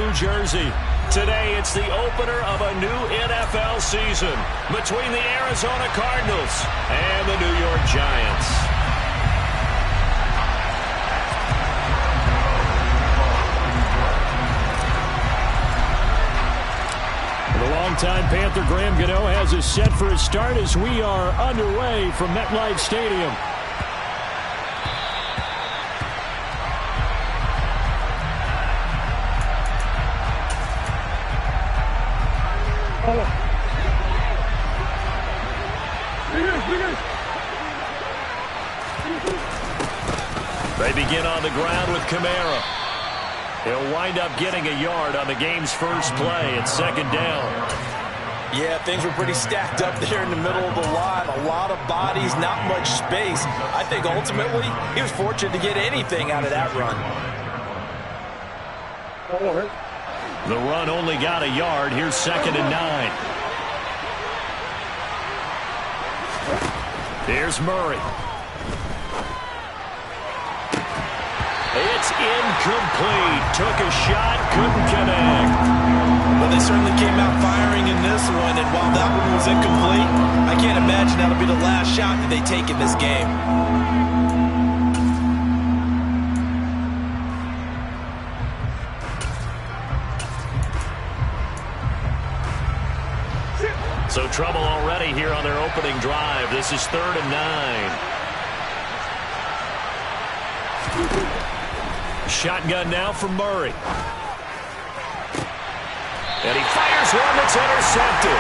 New Jersey. Today, it's the opener of a new NFL season between the Arizona Cardinals and the New York Giants. The longtime Panther Graham Gano has us set for a start as we are underway from MetLife Stadium. They begin on the ground with Kamara. He'll wind up getting a yard on the game's first play at second down. Yeah, things were pretty stacked up there in the middle of the line. A lot of bodies, not much space. I think ultimately he was fortunate to get anything out of that run. The run only got a yard. Here's second and 9. Here's Murray. It's incomplete. Took a shot, couldn't connect. Well, they certainly came out firing in this one, and while that one was incomplete, I can't imagine that'll be the last shot that they take in this game. So trouble already here on their opening drive. This is third and 9. Shotgun now from Murray. And he fires one that's intercepted.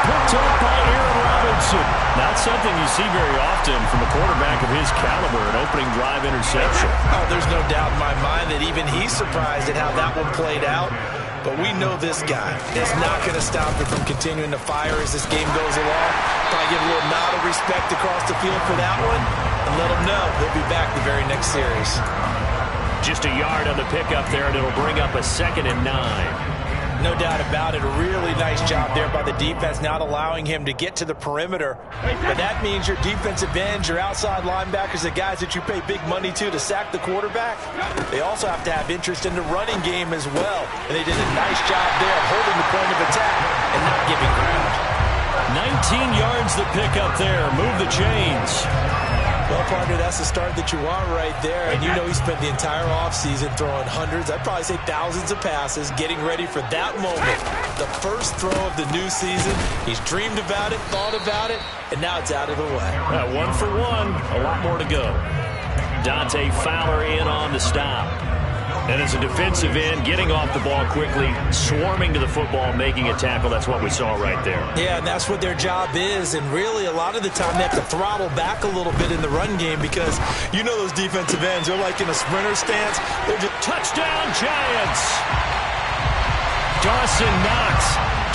Picked up by Aaron Robinson. Not something you see very often from a quarterback of his caliber, an opening drive interception. Oh, there's no doubt in my mind that even he's surprised at how that one played out. But we know this guy is not going to stop him from continuing to fire as this game goes along. Probably give a little nod of respect across the field for that one and let him know he'll be back the very next series. Just a yard on the pickup there, and it'll bring up a second and 9. No doubt about it. A really nice job there by the defense, not allowing him to get to the perimeter. But that means your defensive ends, your outside linebackers, the guys that you pay big money to sack the quarterback, they also have to have interest in the running game as well. And they did a nice job there of holding the point of attack and not giving ground. 19 yards the pickup there. Move the chains. Well, partner, that's the start that you want right there. And you know he spent the entire offseason throwing hundreds, I'd probably say thousands of passes, getting ready for that moment. The first throw of the new season. He's dreamed about it, thought about it, and now it's out of the way. 1 for 1. A lot more to go. Dante Fowler in on the stop. And as a defensive end, getting off the ball quickly, swarming to the football, making a tackle, that's what we saw right there. Yeah, and that's what their job is. And really, a lot of the time, they have to throttle back a little bit in the run game because you know those defensive ends, they're like in a sprinter stance. They're just touchdown Giants. Dawson Knox,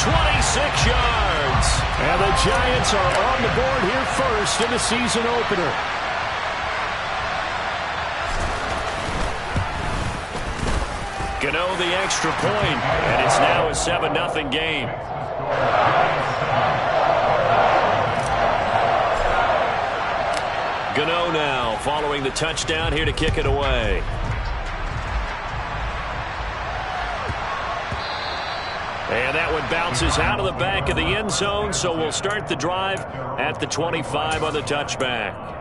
26 yards. And the Giants are on the board here first in the season opener. Gano the extra point, and it's now a 7-0 game. Gano now following the touchdown here to kick it away. And that one bounces out of the back of the end zone, so we'll start the drive at the 25 on the touchback.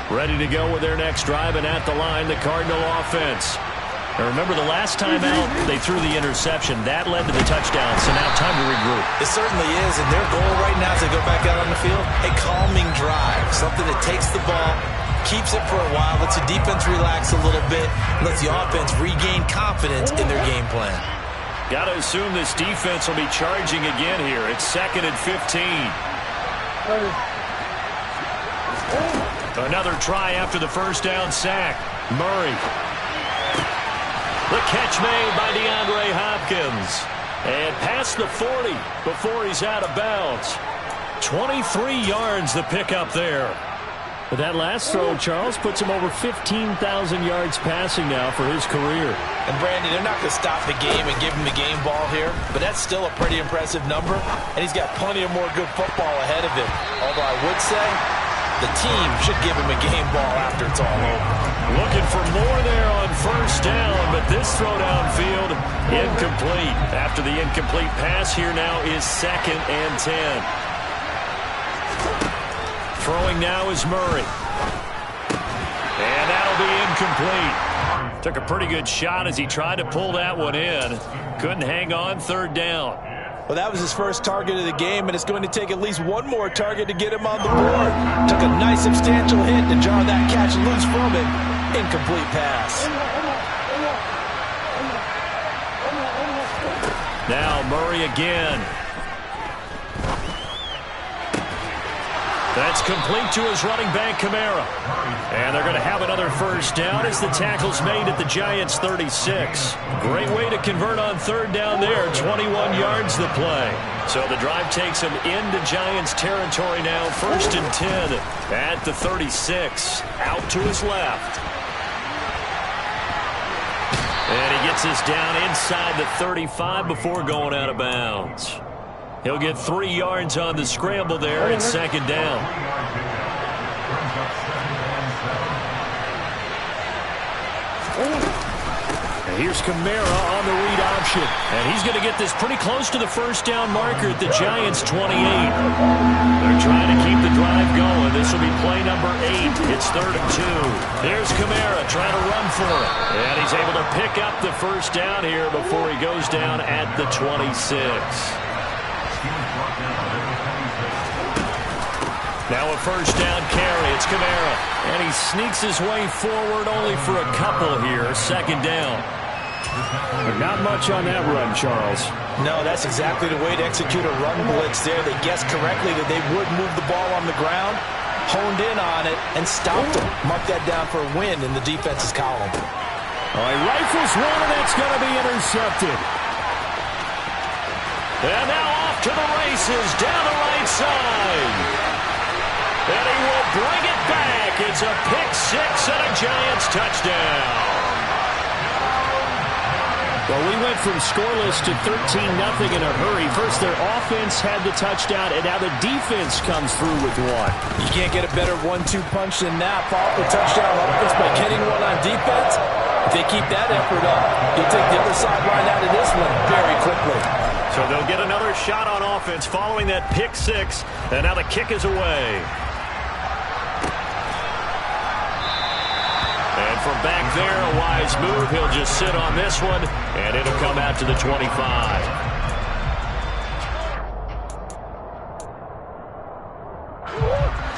Ready to go with their next drive, and at the line, the Cardinal offense. Now remember, the last time out, they threw the interception. That led to the touchdown, so now time to regroup. It certainly is, and their goal right now as they go back out on the field, a calming drive, something that takes the ball, keeps it for a while, lets the defense relax a little bit, lets the offense regain confidence in their game plan. Got to assume this defense will be charging again here. It's second and 15. Another try after the first down sack. Murray. The catch made by DeAndre Hopkins. And past the 40 before he's out of bounds. 23 yards the pickup there. But that last throw, Charles, puts him over 15,000 yards passing now for his career. And, Brandon, they're not going to stop the game and give him the game ball here, but that's still a pretty impressive number, and he's got plenty of more good football ahead of him. Although I would say the team should give him a game ball after it's all over. Looking for more there on first this throw downfield, incomplete. After the incomplete pass, here now is 2nd and 10. Throwing now is Murray. And that'll be incomplete. Took a pretty good shot as he tried to pull that one in. Couldn't hang on, 3rd down. Well, that was his first target of the game, and it's going to take at least one more target to get him on the board. Took a nice substantial hit to jar that catch loose from him. Incomplete pass. Now Murray again. That's complete to his running back, Kamara. And they're going to have another first down as the tackle's made at the Giants' 36. Great way to convert on 3rd down there. 21 yards the play. So the drive takes him into Giants territory now. 1st and 10 at the 36. Out to his left. And he gets this down inside the 35 before going out of bounds. He'll get 3 yards on the scramble there. It's 2nd down. And here's Kamara on the read option. And he's going to get this pretty close to the first down marker at the Giants' 28. They're trying to keep the drive going. This will be play number 8. It's 3rd and 2. There's Kamara trying to run for it. And he's able to pick up the first down here before he goes down at the 26. Now a first down carry. It's Kamara. And he sneaks his way forward only for a couple here. 2nd down. Not much on that run, Charles. No, that's exactly the way to execute a run blitz there. They guessed correctly that they would move the ball on the ground, honed in on it, and stopped him. Mark that down for a win in the defense's column. All right, rifles one, and that's going to be intercepted. And now off to the races down the right side. And he will bring it back. It's a pick-6 and a Giants touchdown. Well, we went from scoreless to 13-0 in a hurry. First, their offense had the touchdown, and now the defense comes through with one. You can't get a better 1-2 punch than that. Follow up the touchdown offense by getting one on defense. If they keep that effort up, you'll take the other sideline out of this one very quickly. So they'll get another shot on offense following that pick-6, and now the kick is away. And from back there, a wise move. He'll just sit on this one, and it'll come out to the 25.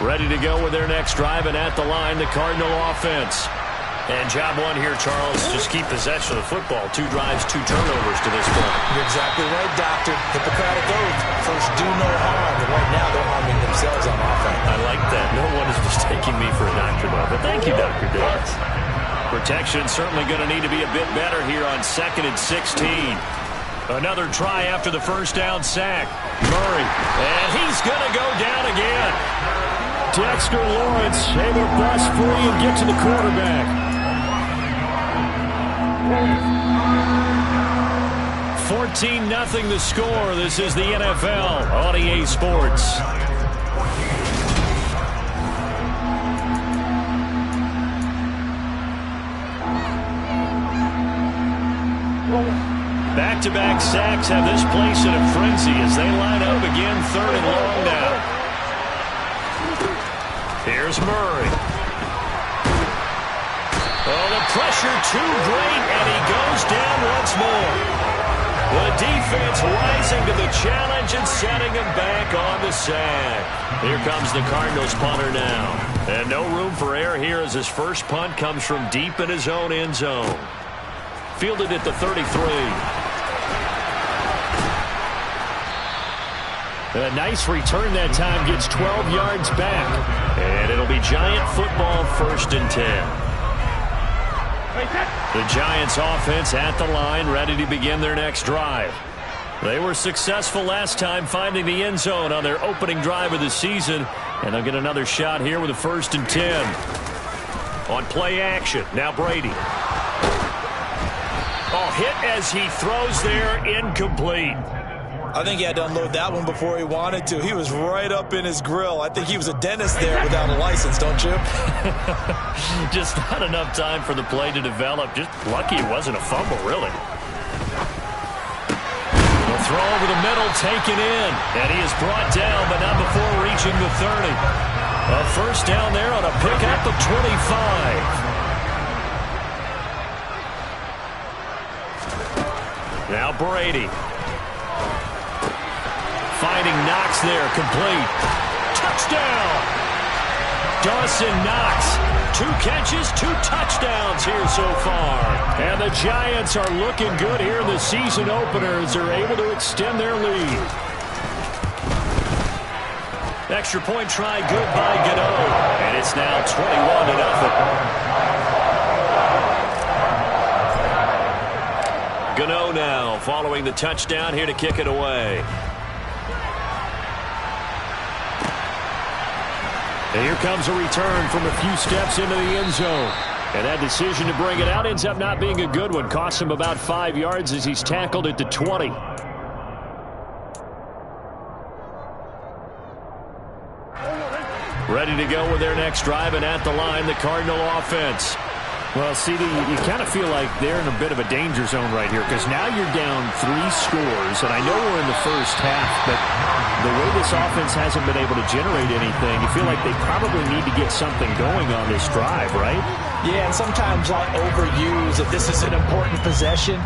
Ready to go with their next drive, and at the line, the Cardinal offense. And job one here, Charles, just keep possession of the football. 2 drives, 2 turnovers to this point. You're exactly right, Doctor. Hippocratic oath. First, do no harm. And right now, they're harming themselves on offense. I like that. No one is mistaking me for a doctor, though. But thank you, Dr. Davis. Protection certainly going to need to be a bit better here on 2nd and 16. Another try after the first down sack. Murray. And he's going to go down again. Dexter Lawrence able to bust free and get to the quarterback. 14-0 the score. This is the NFL on EA Sports. Back-to-back sacks have this place in a frenzy as they line up again 3rd and long now. Here's Murray. Oh, the pressure too great, and he goes down once more. The defense rising to the challenge and setting him back on the sack. Here comes the Cardinals punter now. And no room for error here as his first punt comes from deep in his own end zone. Fielded at the 33. A nice return that time, gets 12 yards back. And it'll be Giant football, 1st and 10. The Giants offense at the line, ready to begin their next drive. They were successful last time finding the end zone on their opening drive of the season. And they'll get another shot here with a 1st and 10. On play action, now Brady. Oh, hit as he throws there, incomplete. I think he had to unload that one before he wanted to. He was right up in his grill. I think he was a dentist there without a license, don't you? Just not enough time for the play to develop. Just lucky it wasn't a fumble, really. The throw over the middle, taken in. And he is brought down, but not before reaching the 30. A first down there on a pick at the 25. Now Brady. Finding Knox there, complete. Touchdown! Dawson Knox. 2 catches, 2 touchdowns here so far. And the Giants are looking good here in the season opener as they're able to extend their lead. Extra point try good by Gano. And it's now 21-0. Gano now following the touchdown here to kick it away. And here comes a return from a few steps into the end zone. And that decision to bring it out ends up not being a good one. Costs him about 5 yards as he's tackled at the 20. Ready to go with their next drive, and at the line, the Cardinal offense. Well, CD, you kind of feel like they're in a bit of a danger zone right here because now you're down 3 scores, and I know we're in the first half, but the way this offense hasn't been able to generate anything, you feel like they probably need to get something going on this drive, right? Yeah, and sometimes I overuse that this is an important possession,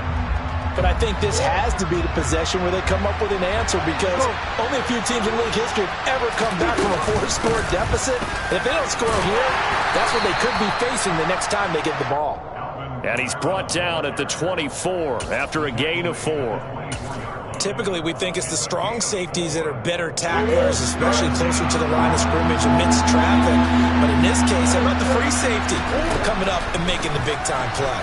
but I think this has to be the possession where they come up with an answer because only a few teams in league history have ever come back from a 4-score deficit. And if they don't score here, that's what they could be facing the next time they get the ball. And he's brought down at the 24 after a gain of 4. Typically, we think it's the strong safeties that are better tacklers, especially closer to the line of scrimmage amidst traffic. But in this case, how about the free safety coming up and making the big-time play?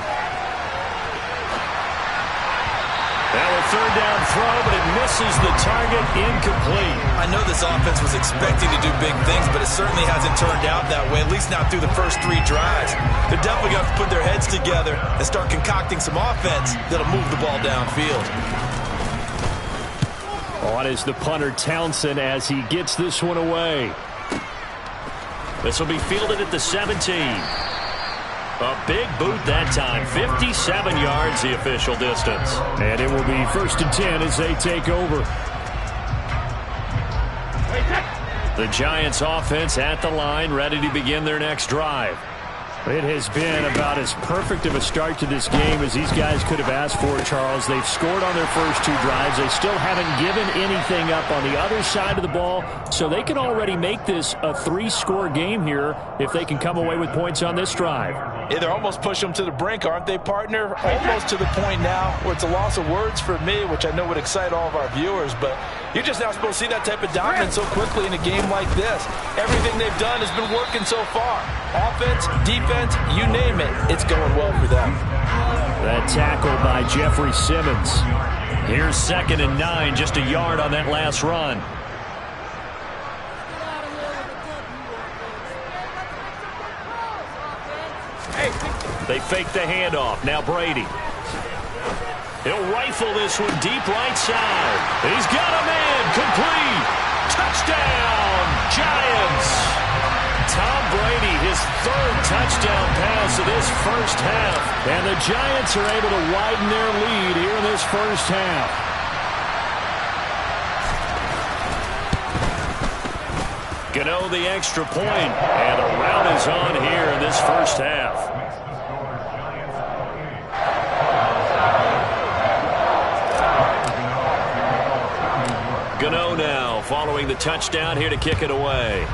Now a third down throw, but it misses the target, incomplete. I know this offense was expecting to do big things, but it certainly hasn't turned out that way, at least not through the first 3 drives. They're definitely going to have to put their heads together and start concocting some offense that'll move the ball downfield. On is the punter Townsend as he gets this one away. This will be fielded at the 17. A big boot that time. 57 yards the official distance. And it will be 1st and 10 as they take over. The Giants offense at the line, ready to begin their next drive. It has been about as perfect of a start to this game as these guys could have asked for, Charles. They've scored on their first 2 drives. They still haven't given anything up on the other side of the ball, so they can already make this a 3-score game here if they can come away with points on this drive. Yeah, they're almost pushing them to the brink, aren't they, partner? Almost to the point now where it's a loss of words for me, which I know would excite all of our viewers, but you're just not supposed to see that type of dominance so quickly in a game like this. Everything they've done has been working so far. Offense, defense, you name it, it's going well for them. That tackle by Jeffrey Simmons. Here's 2nd and 9, just a yard on that last run. They fake the handoff. Now Brady. He'll rifle this one deep right side. He's got a man. Complete. Touchdown, Giants. Tom Brady, his 3rd touchdown pass of this first half. And the Giants are able to widen their lead here in this first half. Gano the extra point. And a rout is on here in this first half. Gano now following the touchdown here to kick it away.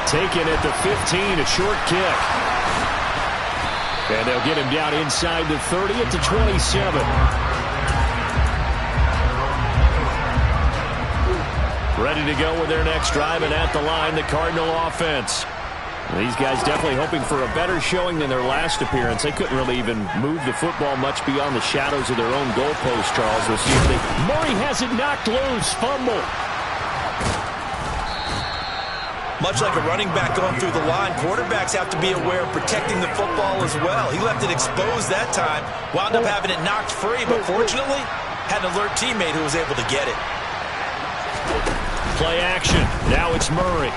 Taken at the 15, a short kick. And they'll get him down inside the 30 at the 27. Ready to go with their next drive, and at the line, the Cardinal offense. These guys definitely hoping for a better showing than their last appearance. They couldn't really even move the football much beyond the shadows of their own goalpost, Charles. We'll see if they... Murray has it knocked loose. Fumble. Much like a running back going through the line, quarterbacks have to be aware of protecting the football as well. He left it exposed that time, wound up having it knocked free, but fortunately, had an alert teammate who was able to get it. Play action. Now it's Murray.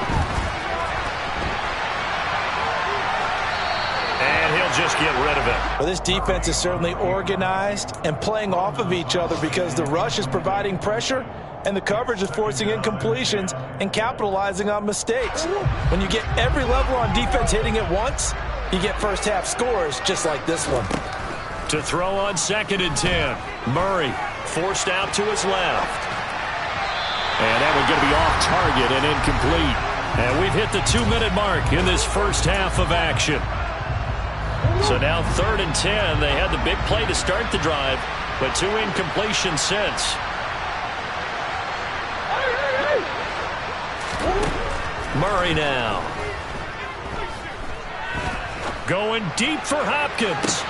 And he'll just get rid of it. Well, this defense is certainly organized and playing off of each other because the rush is providing pressure and the coverage is forcing incompletions and capitalizing on mistakes. When you get every level on defense hitting at once, you get first half scores just like this one. To throw on 2nd and 10. Murray forced out to his left. And that one's going to be off target and incomplete. And we've hit the 2-minute mark in this first half of action. So now 3rd and 10. They had the big play to start the drive, but 2 incompletions since. Murray now. Going deep for Hopkins.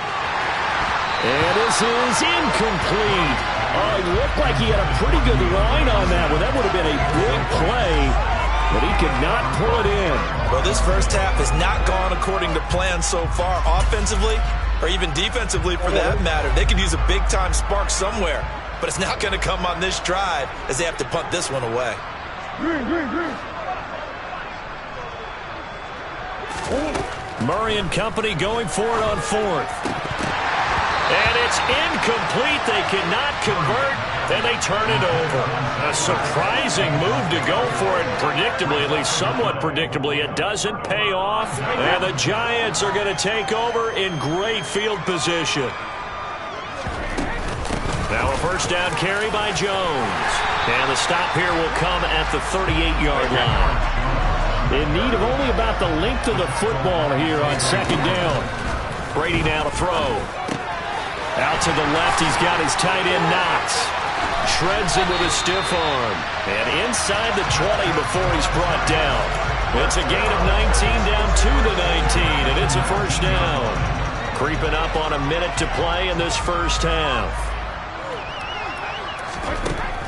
And this is incomplete. Oh, it looked like he had a pretty good line on that one. That would have been a big play, but he could not pull it in. Well, this first half has not gone according to plan so far, offensively or even defensively for that matter. They could use a big-time spark somewhere, but it's not going to come on this drive as they have to punt this one away. Murray and company going for it on 4th. And it's incomplete. They cannot convert, and they turn it over. A surprising move to go for it predictably, at least somewhat predictably. It doesn't pay off, and the Giants are going to take over in great field position. Now a first down carry by Jones. And the stop here will come at the 38-yard line. In need of only about the length of the football here on 2nd down. Brady now to throw. Out to the left, he's got his tight end Knox. Shreds him with a stiff arm. And inside the 20 before he's brought down. It's a gain of 19 down to the 19, and it's a first down. Creeping up on a minute to play in this first half.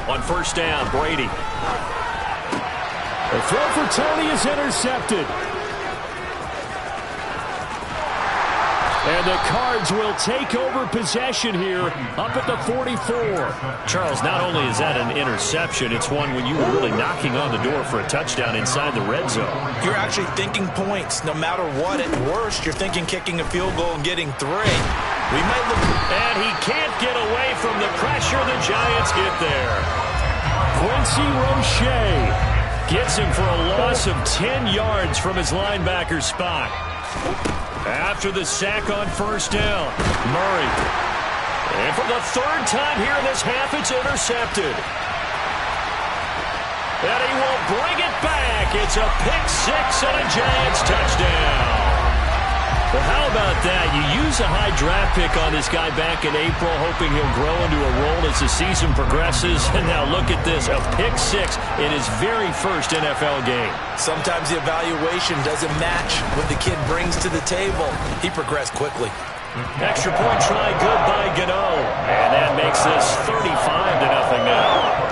On first down, Brady. The throw for Tony is intercepted. And the Cards will take over possession here up at the 44. Charles, not only is that an interception, it's one when you were really knocking on the door for a touchdown inside the red zone. You're actually thinking points. No matter what, at worst, you're thinking kicking a field goal and getting 3. We might look. And he can't get away from the pressure. The Giants get there. Quincy Roche gets him for a loss of 10 yards from his linebacker spot. After the sack on first down, Murray. And for the 3rd time here in this half, it's intercepted. And he will bring it back. It's a pick-6 and a Giants touchdown. Well, how about that? You use a high draft pick on this guy back in April, hoping he'll grow into a role as the season progresses. And now look at this, a pick-6 in his very first NFL game. Sometimes the evaluation doesn't match what the kid brings to the table. He progressed quickly. Extra point try good by Gano. And that makes this 35-0 now.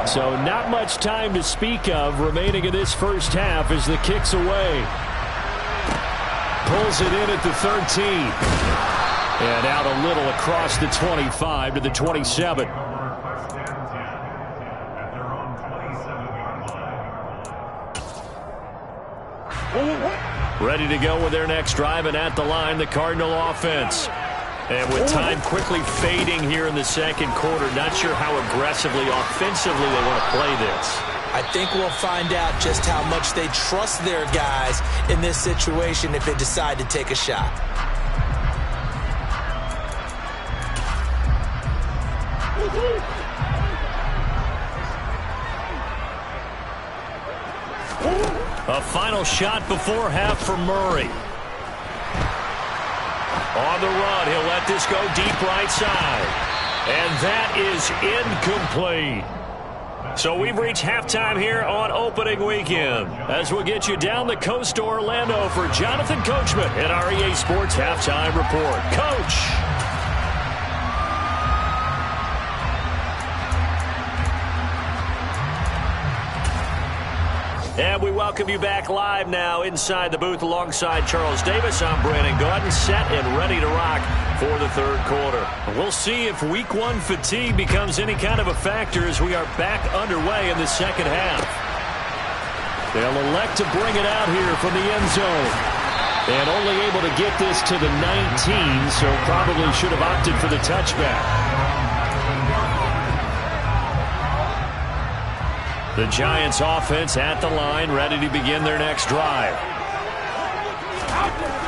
So not much time to speak of remaining in this first half as the kick's away. Pulls it in at the 13. And out a little across the 25 to the 27. Ready to go with their next drive, and at the line, the Cardinal offense. And with time quickly fading here in the second quarter, not sure how aggressively, offensively they want to play this. I think we'll find out just how much they trust their guys in this situation if they decide to take a shot. A final shot before half for Murray. On the run, he'll let this go deep right side. And that is incomplete. So we've reached halftime here on opening weekend. As we'll get you down the coast to Orlando for Jonathan Coachman at our EA Sports Halftime Report. Coach! And we welcome you back live now inside the booth alongside Charles Davis. I'm Brandon Gaudin, set and ready to rock for the third quarter. We'll see if week one fatigue becomes any kind of a factor as we are back underway in the second half. They'll elect to bring it out here from the end zone. And only able to get this to the 19, so probably should have opted for the touchback. The Giants offense at the line, ready to begin their next drive.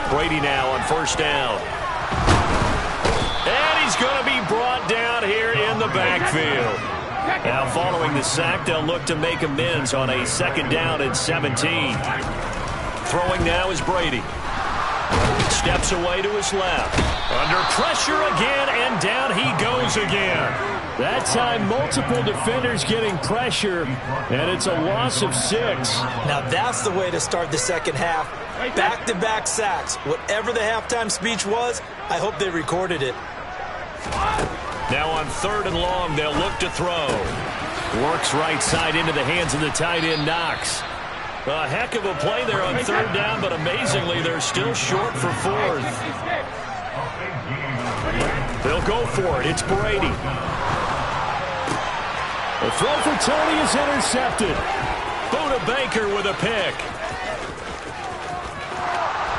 Brady now on first down. And he's going to be brought down here in the backfield. Now following the sack, they'll look to make amends on a second down and 17. Throwing now is Brady. Steps away to his left. Under pressure again, and down he goes again. That time, multiple defenders getting pressure, and it's a loss of 6. Now that's the way to start the second half. Back-to-back sacks. Whatever the halftime speech was, I hope they recorded it. Now on third and long, they'll look to throw. Works right side into the hands of the tight end, Knox. A heck of a play there on third down, but amazingly, they're still short for fourth. They'll go for it. It's Brady. The throw for Tony is intercepted. Buda Baker with a pick.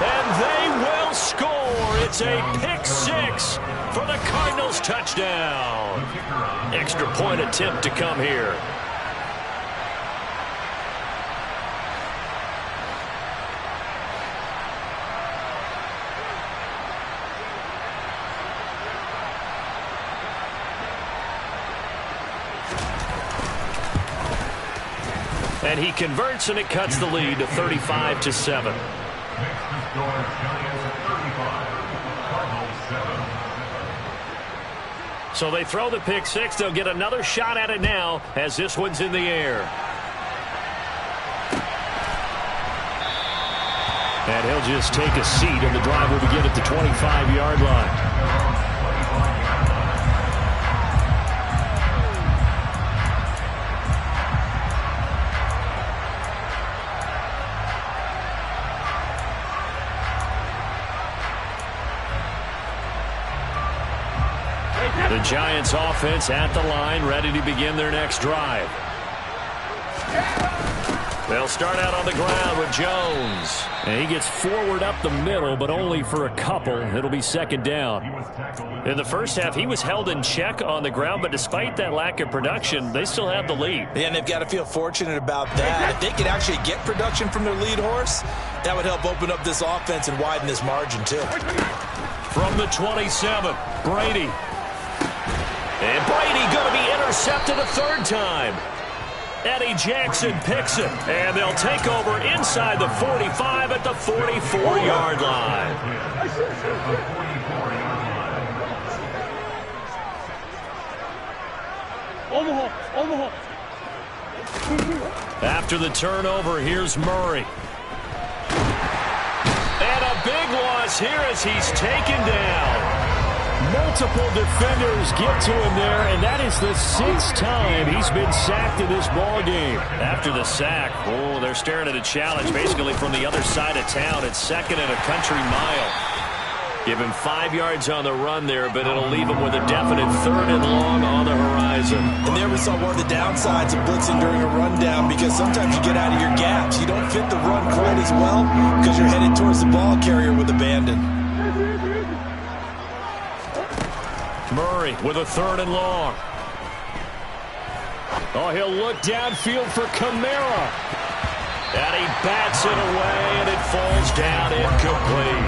And they will score. It's a pick 6 for the Cardinals touchdown. Extra point attempt to come here. And he converts, and it cuts the lead to 35-7. So they throw the pick 6. They'll get another shot at it now as this one's in the air. And he'll just take a seat, and the drive will begin at the 25-yard line. The Giants offense at the line, ready to begin their next drive. They'll start out on the ground with Jones. And he gets forward up the middle, but only for a couple. It'll be second down. In the first half, he was held in check on the ground, but despite that lack of production, they still have the lead. Yeah, and they've got to feel fortunate about that. If they could actually get production from their lead horse, that would help open up this offense and widen this margin, too. From the 27, Brady. And Brady going to be intercepted a third time. Eddie Jackson picks it, and they'll take over inside the 45 at the 44-yard line. After the turnover, here's Murray. And a big loss here as he's taken down. Multiple defenders get to him there, and that is the 6th time he's been sacked in this ball game. After the sack, they're staring at a challenge basically from the other side of town. It's second and a country mile. Give him 5 yards on the run there, but it'll leave him with a definite third and long on the horizon. And there we saw one of the downsides of blitzing during a rundown, because sometimes you get out of your gaps. You don't fit the run quite as well because you're headed towards the ball carrier with abandon. Murray with a third and long. Oh, he'll look downfield for Kamara. And he bats it away, and it falls down incomplete.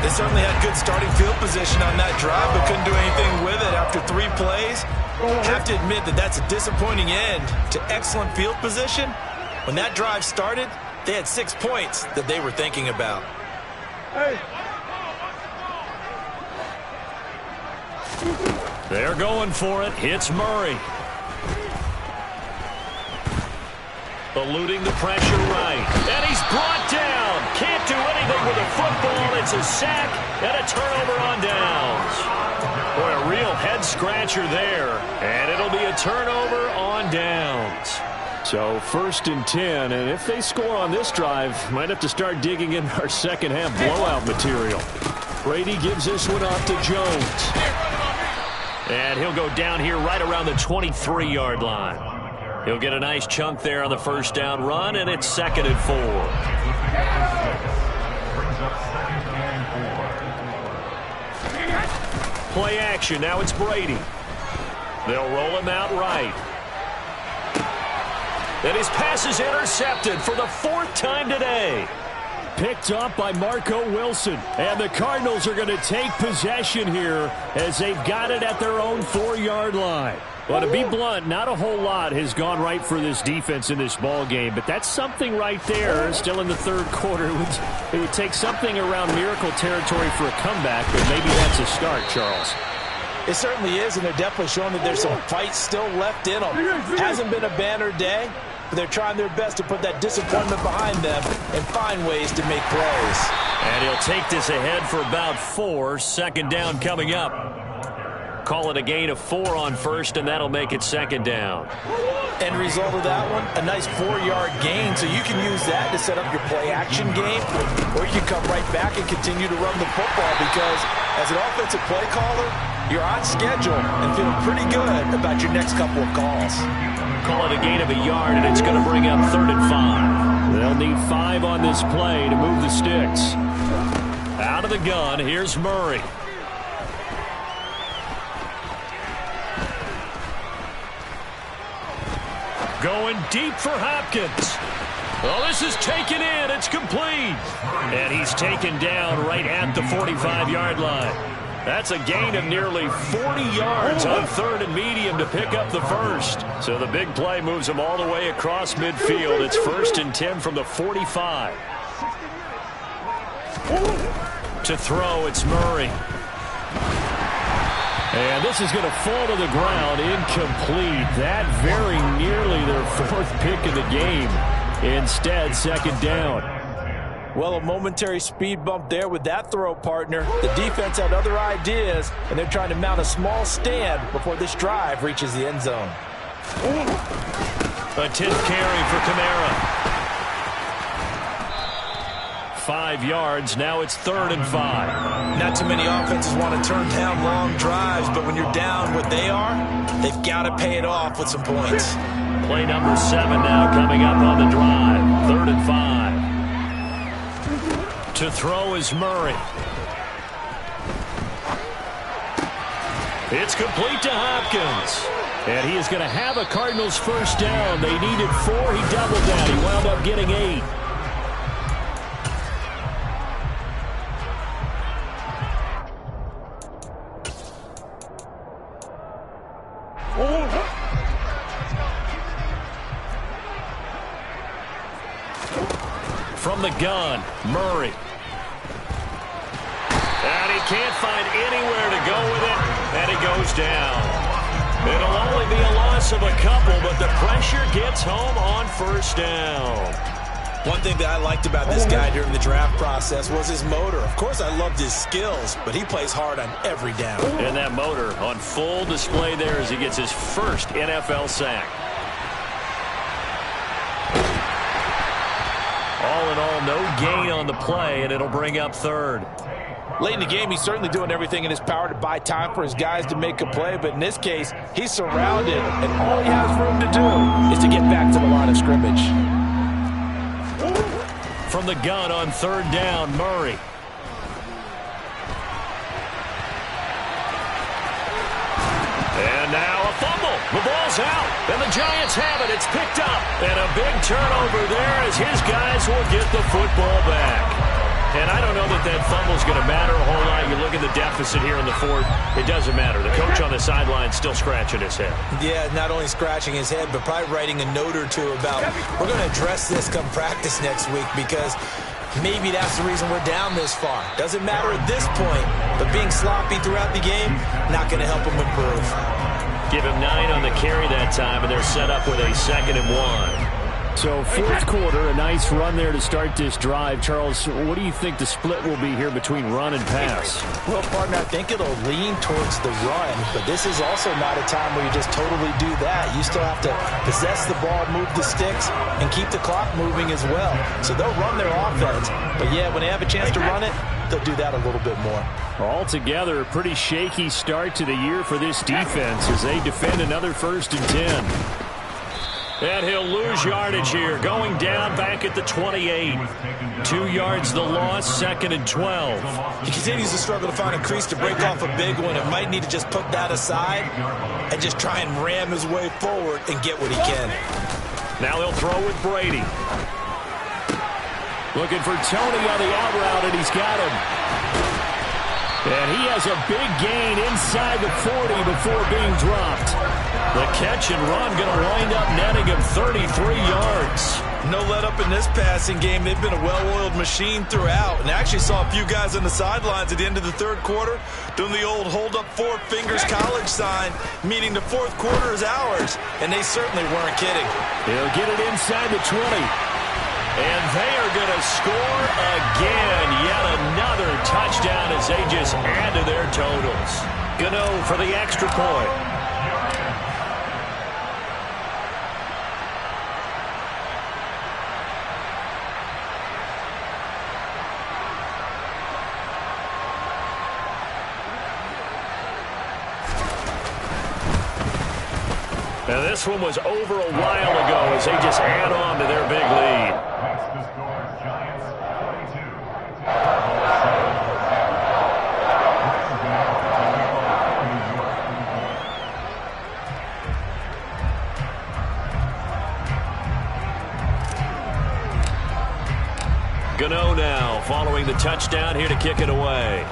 They certainly had good starting field position on that drive, but couldn't do anything with it after 3 plays. Have to admit that that's a disappointing end to excellent field position. When that drive started, they had 6 points that they were thinking about. They're going for it. Hits Murray. Eluding the pressure right. And he's brought down. Can't do anything with the football. It's a sack and a turnover on downs. Boy, a real head-scratcher there. And it'll be a turnover on downs. So 1st and 10, and if they score on this drive, might have to start digging in our second half blowout material. Brady gives this one off to Jones. And he'll go down here right around the 23-yard line. He'll get a nice chunk there on the first down run, and it's 2nd and 4. Play action. Now it's Brady. They'll roll him out right. And his pass is intercepted for the 4th time today. Picked up by Marco Wilson. And the Cardinals are going to take possession here as they've got it at their own 4-yard line. Well, to be blunt, not a whole lot has gone right for this defense in this ball game, but that's something right there. Still in the 3rd quarter. It would take something around miracle territory for a comeback, but maybe that's a start, Charles. It certainly is, and they're definitely showing that there's some fight still left in them. Hasn't been a banner day, but they're trying their best to put that disappointment behind them and find ways to make plays. And he'll take this ahead for about 4. 2nd down coming up. Call it a gain of 4 on 1st, and that'll make it 2nd down. End result of that one, a nice 4-yard gain, so you can use that to set up your play-action game, or you can come right back and continue to run the football because as an offensive play caller, you're on schedule and feeling pretty good about your next couple of calls. Call it a gain of a yard, and it's going to bring up 3rd and 5. They'll need 5 on this play to move the sticks. Out of the gun, here's Murray. Going deep for Hopkins. Well, this is taken in. It's complete. And he's taken down right at the 45-yard line. That's a gain of nearly 40 yards on 3rd and medium to pick up the 1st. So the big play moves him all the way across midfield. It's 1st and 10 from the 45. To throw, it's Murray. And this is going to fall to the ground, incomplete. That very nearly their 4th pick of the game. Instead, 2nd down. Well, a momentary speed bump there with that throw, partner. The defense had other ideas, and they're trying to mount a small stand before this drive reaches the end zone. A 10th carry for Kamara. 5 yards. Now it's 3rd and 5. Not too many offenses want to turn down long drives, but when you're down what they are, they've got to pay it off with some points. Play number 7 now coming up on the drive. 3rd and 5. To throw is Murray. It's complete to Hopkins. And he is going to have a Cardinals 1st down. They needed 4. He doubled down. He wound up getting 8. From the gun, Murray. And he can't find anywhere to go with it, and he goes down. It'll only be a loss of a couple, but the pressure gets home on 1st down. One thing that I liked about this guy during the draft process was his motor. Of course, I loved his skills, but he plays hard on every down. And that motor on full display there as he gets his 1st NFL sack. All in all, no gain on the play, and it'll bring up 3rd. Late in the game, he's certainly doing everything in his power to buy time for his guys to make a play, but in this case, he's surrounded, and all he has room to do is to get back to the line of scrimmage. From the gun on 3rd down, Murray. And now a fumble. The ball's out, and the Giants have it. It's picked up, and a big turnover there as his guys will get the football back. And I don't know that that fumble's going to matter a whole lot. You look at the deficit here in the 4th. It doesn't matter. The coach on the sideline still scratching his head. Yeah, not only scratching his head, but probably writing a note or two about, we're going to address this come practice next week because maybe that's the reason we're down this far. Doesn't matter at this point, but being sloppy throughout the game, not going to help him improve. Give him 9 on the carry that time, and they're set up with a 2nd and 1. So fourth quarter, a nice run there to start this drive. Charles, what do you think the split will be here between run and pass? Well, partner, I think it'll lean towards the run, but this is also not a time where you just totally do that. You still have to possess the ball, move the sticks, and keep the clock moving as well. So they'll run their offense, but yeah, when they have a chance to run it, they'll do that a little bit more. Altogether, a pretty shaky start to the year for this defense as they defend another 1st and 10. And he'll lose yardage here, going down back at the 28. 2 yards the loss, 2nd and 12. He continues to struggle to find a crease to break off a big one and might need to just put that aside and just try and ram his way forward and get what he can. Now he'll throw with Brady. Looking for Tony on the out route, and he's got him. And he has a big gain inside the 40 before being dropped. The catch and run going to wind up netting him 33 yards. No let up in this passing game. They've been a well-oiled machine throughout. And I actually saw a few guys on the sidelines at the end of the 3rd quarter doing the old hold up 4 fingers college sign, meaning the 4th quarter is ours. And they certainly weren't kidding. He'll get it inside the 20. And they are going to score again. Yet another touchdown as they just add to their totals. Gano for the extra point. Now this one was over a while ago as they just add on to their big lead. Gano now following the touchdown here to kick it away.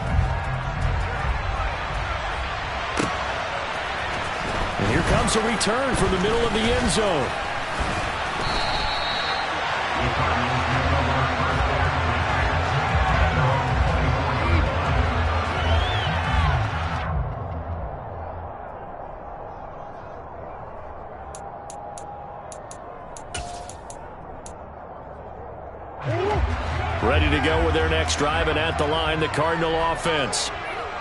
And here comes a return from the middle of the end zone. Ready to go with their next drive, and at the line, the Cardinal offense.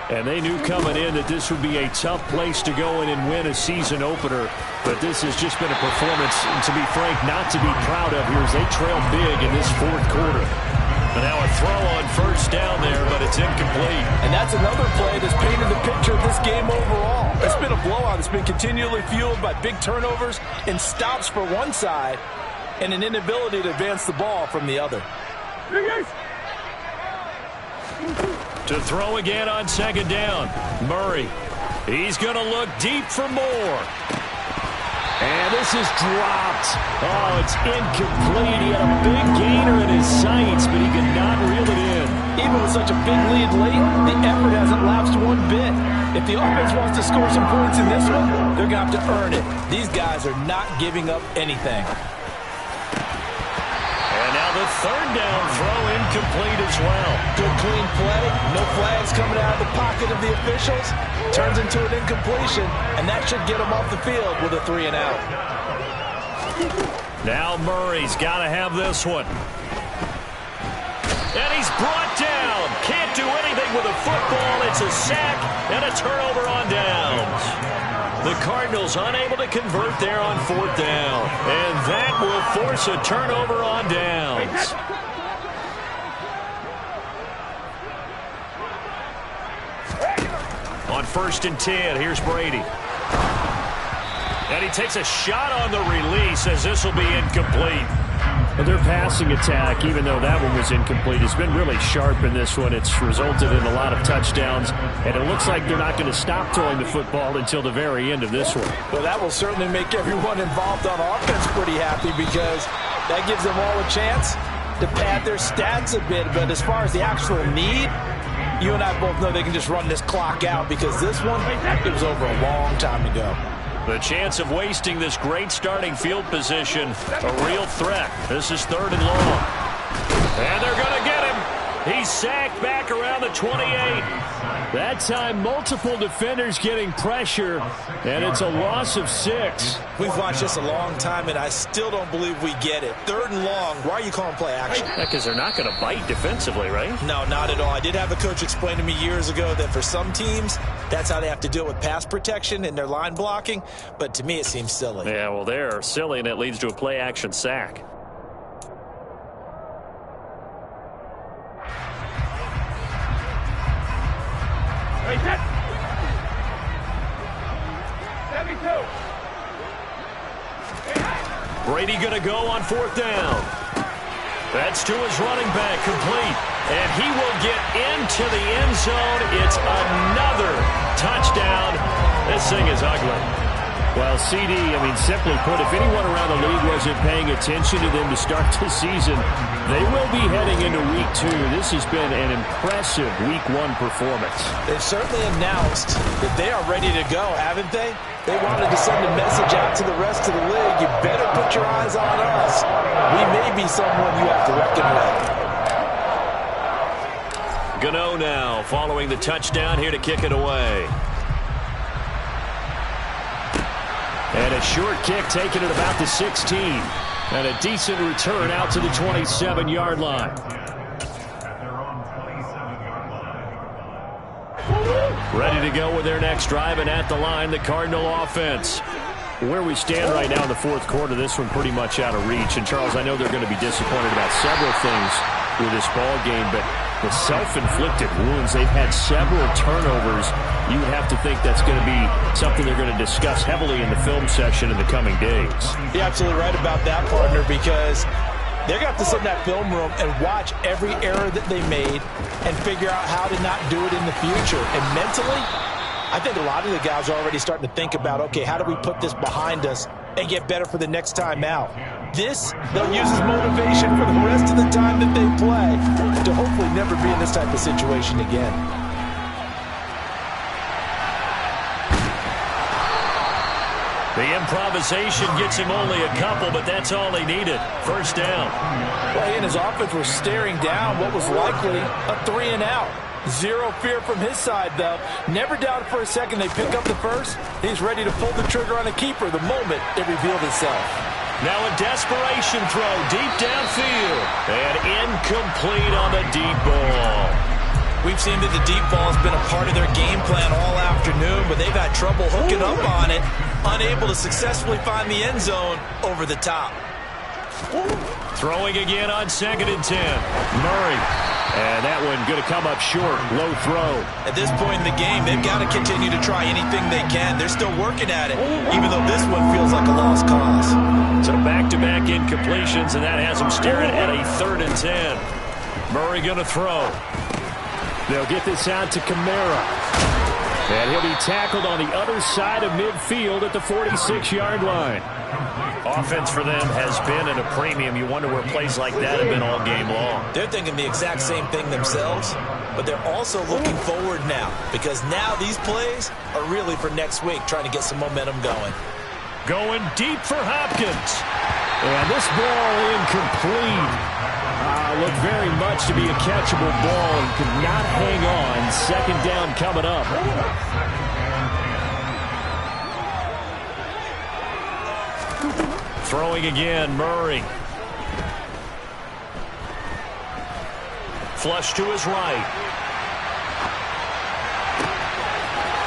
And they knew coming in that this would be a tough place to go in and win a season opener. But this has just been a performance, and to be frank, not to be proud of here as they trail big in this 4th quarter. And now a throw on 1st down there, but it's incomplete. And that's another play that's painted the picture of this game overall. It's been a blowout. It's been continually fueled by big turnovers and stops for one side and an inability to advance the ball from the other. To throw again on 2nd down. Murray. He's going to look deep for more. And this is dropped. Oh, it's incomplete. He had a big gainer in his sights, but he could not reel it in. Even with such a big lead late, the effort hasn't lapsed one bit. If the offense wants to score some points in this one, they're going to have to earn it. These guys are not giving up anything. And now the 3rd down throw incomplete as well. Good clean play. No flags coming out of the pocket of the officials. Turns into an incompletion, and that should get him off the field with a 3 and out. Now Murray's got to have this one. And he's brought down. Can't do anything with a football. It's a sack and a turnover on downs. The Cardinals unable to convert there on 4th down. And that will force a turnover on downs. On 1st and 10, here's Brady. And he takes a shot on the release as this will be incomplete. And their passing attack, even though that one was incomplete, has been really sharp in this one. It's resulted in a lot of touchdowns, and it looks like they're not going to stop throwing the football until the very end of this one. Well, that will certainly make everyone involved on offense pretty happy because that gives them all a chance to pad their stats a bit. But as far as the actual need, you and I both know they can just run this clock out because this one, it was over a long time ago. The chance of wasting this great starting field position, a real threat. This is 3rd and long. And they're going to get him. He's sacked back around the 28. That time, multiple defenders getting pressure, and it's a loss of 6. We've watched this a long time, and I still don't believe we get it. 3rd and long. Why are you calling play action? Because they're not going to bite defensively, right? No, not at all. I did have a coach explain to me years ago that for some teams, that's how they have to deal with pass protection and their line blocking. But to me, it seems silly. Yeah, well, they're silly, and it leads to a play-action sack. Brady going to go on 4th down. That's to his running back, complete. And he will get into the end zone. It's another touchdown. This thing is ugly. Well, CD, simply put, if anyone around the league wasn't paying attention to them to start the season, they will be heading into Week 2. This has been an impressive Week 1 performance. They've certainly announced that they are ready to go, haven't they? They wanted to send a message out to the rest of the league. You better put your eyes on us. We may be someone you have to reckon with. Gano now following the touchdown here to kick it away. And a short kick taken at about the 16. And a decent return out to the 27-yard line. Ready to go with their next drive, and at the line, the Cardinal offense. Where we stand right now in the 4th quarter, this one pretty much out of reach. And, Charles, I know they're going to be disappointed about several things with this ball game, but the self-inflicted wounds, they've had several turnovers. You would have to think that's going to be something they're going to discuss heavily in the film session in the coming days. You're absolutely right about that, partner, because they're going to have to sit in that film room and watch every error that they made and figure out how to not do it in the future. And mentally, I think a lot of the guys are already starting to think about, okay, how do we put this behind us and get better for the next time out? This, they'll use as motivation for the rest of the time that they play to hopefully never be in this type of situation again. The improvisation gets him only a couple, but that's all he needed. 1st down. Well, he and his offense were staring down what was likely a 3-and-out. Zero fear from his side, though. Never doubted for a second they pick up the first. He's ready to pull the trigger on a keeper the moment it revealed itself. Now a desperation throw deep downfield. And incomplete on the deep ball. We've seen that the deep ball has been a part of their game plan all afternoon, but they've had trouble hooking up on it, unable to successfully find the end zone over the top. Throwing again on 2nd and 10. Murray. And that one going to come up short. Low throw. At this point in the game, they've got to continue to try anything they can. They're still working at it, even though this one feels like a lost cause. So back-to-back incompletions, and that has them staring at a 3rd and 10. Murray going to throw. They'll get this out to Kamara. And he'll be tackled on the other side of midfield at the 46-yard line. Offense for them has been at a premium. You wonder where plays like that have been all game long. They're thinking the exact same thing themselves, but they're also looking forward now, because now these plays are really for next week, trying to get some momentum going. Going deep for Hopkins. And this ball incomplete. Looked very much to be a catchable ball and could not hang on. 2nd down coming up. Throwing again, Murray. Flush to his right.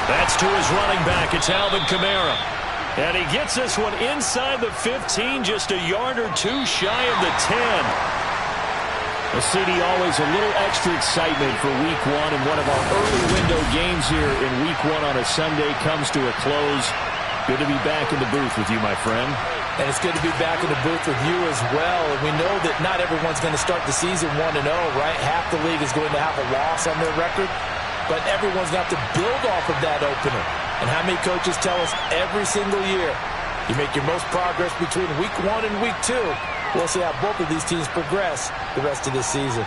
That's to his running back. It's Alvin Kamara. And he gets this one inside the 15, just a yard or two shy of the 10. The CD always a little extra excitement for Week 1, and one of our early window games here in Week 1 on a Sunday comes to a close. Good to be back in the booth with you, my friend. And it's good to be back in the booth with you as well. And we know that not everyone's going to start the season 1-0, right? Half the league is going to have a loss on their record, but everyone's going to have to build off of that opener. And how many coaches tell us every single year, you make your most progress between Week 1 and Week 2. We'll see how both of these teams progress the rest of this season.